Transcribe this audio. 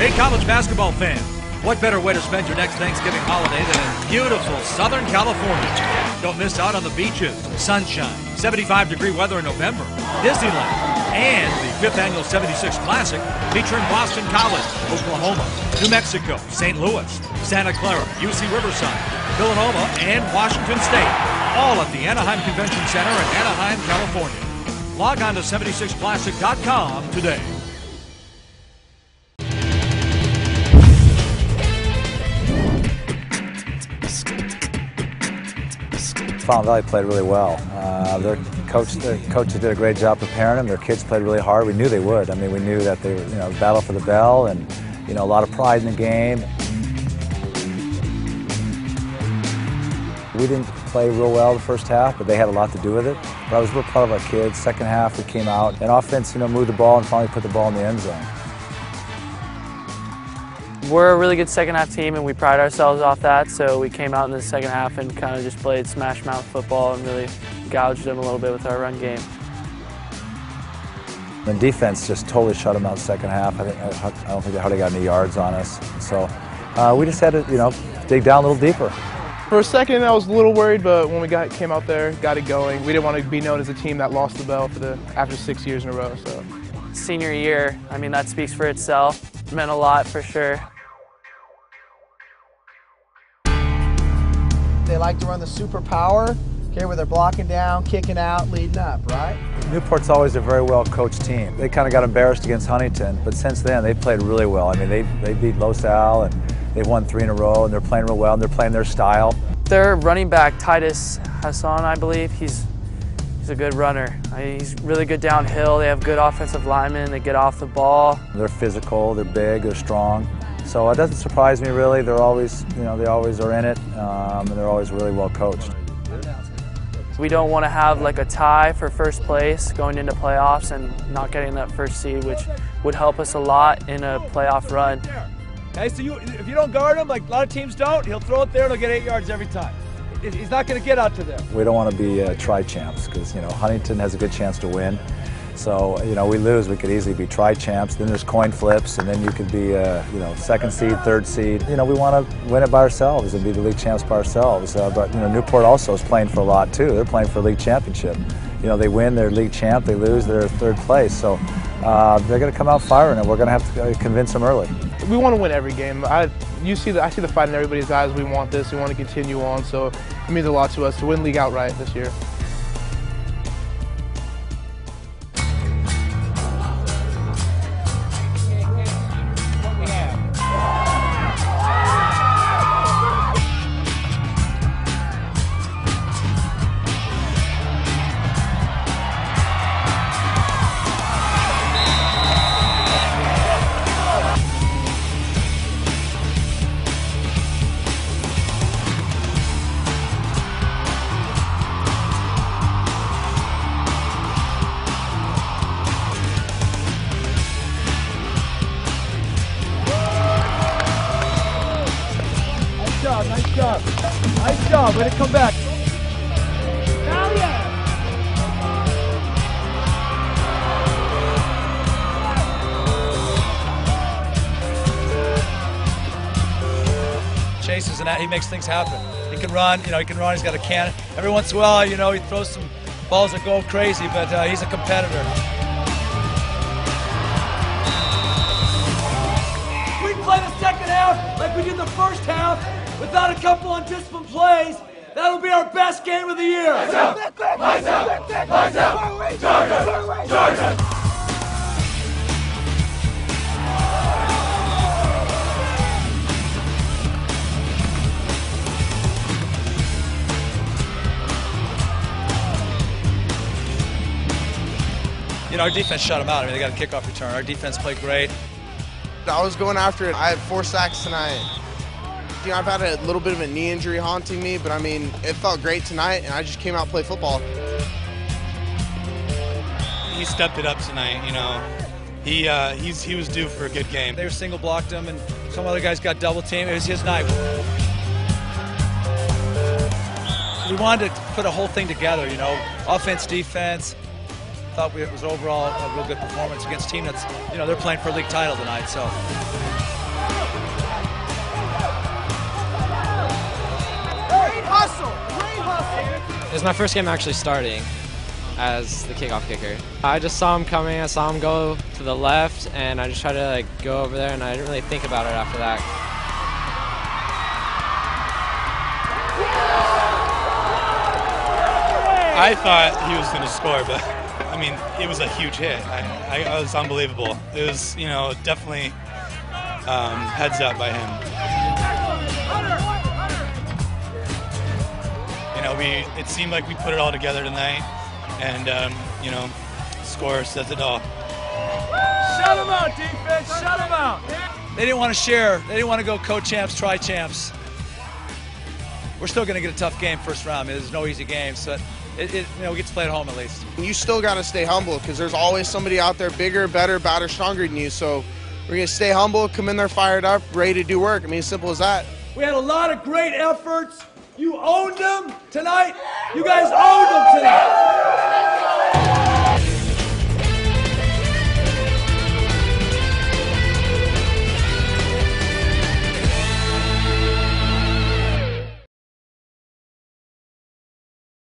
Hey, college basketball fans, what better way to spend your next Thanksgiving holiday than in beautiful Southern California? Don't miss out on the beaches, sunshine, 75-degree weather in November, Disneyland, and the 5th Annual 76 Classic featuring Boston College, Oklahoma, New Mexico, St. Louis, Santa Clara, UC Riverside, Villanova, and Washington State, all at the Anaheim Convention Center in Anaheim, California. Log on to 76classic.com today. Fountain Valley played really well. Their coaches did a great job preparing them. Their kids played really hard. We knew they would. I mean, we knew that they were, battle for the bell, and a lot of pride in the game. We didn't play real well the first half, but they had a lot to do with it. But I was real proud of our kids. Second half, we came out, and offense, moved the ball and finally put the ball in the end zone. We're a really good second half team, and we pride ourselves off that, so we came out in the second half and kind of just played smash mouth football and really gouged them a little bit with our run game. The defense just totally shut them out second half. I don't think they hardly got any yards on us. So we just had to, dig down a little deeper. For a second, I was a little worried, but when we came out there, got it going, we didn't want to be known as a team that lost the bell after 6 years in a row. So. Senior year, I mean, that speaks for itself. It meant a lot for sure. They like to run the super power, okay, where they're blocking down, kicking out, leading up, right? Newport's always a very well-coached team. They kind of got embarrassed against Huntington, but since then they played really well. I mean, they beat Los Al, and they've won 3 in a row, and they're playing real well, and they're playing their style. Their running back, Titus Hassan, I believe, he's a good runner. He's really good downhill. They have good offensive linemen. They get off the ball. They're physical, they're big, they're strong. So it doesn't surprise me really. They're always, they always are in it, and they're always really well coached. We don't want to have like a tie for first place going into playoffs and not getting that first seed, which would help us a lot in a playoff run. Okay, so if you don't guard him, like a lot of teams don't, he'll throw it there and he'll get 8 yards every time. He's not going to get out to there. We don't want to be tri-champs because, Huntington has a good chance to win. So, we lose, we could easily be tri-champs. Then there's coin flips, and then you could be, second seed, third seed. We want to win it by ourselves and be the league champs by ourselves. But, Newport also is playing for a lot, too. They're playing for a league championship. They win, they're league champ. They lose, they're third place. So they're going to come out firing, and we're going to have to convince them early. We want to win every game. I see the fight in everybody's eyes. We want this. We want to continue on. So it means a lot to us to win league outright this year. Nice job. Way to come back. Hell yeah. Chases and he makes things happen. He can run, he can run. He's got a cannon. Every once in a while, he throws some balls that go crazy, but he's a competitor. We play the second half like we did the first half without a couple undisciplined plays. That'll be our best game of the year. Lights out! Lights out! Lights out! Georgia! Georgia! Our defense shut them out. I mean, they got a kickoff return. Our defense played great. I was going after it. I had 4 sacks tonight. I've had a little bit of a knee injury haunting me, but I mean, it felt great tonight, and I just came out to play football. He stepped it up tonight, He was due for a good game. They were single blocked him, and some other guys got double teamed. It was his night. We wanted to put a whole thing together, offense, defense. thought it was overall a real good performance against a team that's, they're playing for a league title tonight. So. Great hustle! Great hustle! It was my first game actually starting as the kickoff kicker. I just saw him coming, I saw him go to the left, and I just tried to go over there, and I didn't really think about it after that. I thought he was going to score, but I mean, it was a huge hit. It was unbelievable. It was, definitely heads up by him. It seemed like we put it all together tonight, and score says it all. Shut him out, defense! Shut him out! They didn't want to share. They didn't want to go co-champs, tri-champs. We're still going to get a tough game first round. I mean, there's no easy games, so we get to play at home at least. You still got to stay humble because there's always somebody out there bigger, better, badder, stronger than you. So we're going to stay humble, come in there fired up, ready to do work. I mean, as simple as that. We had a lot of great efforts. You owned them tonight. You guys owned them tonight.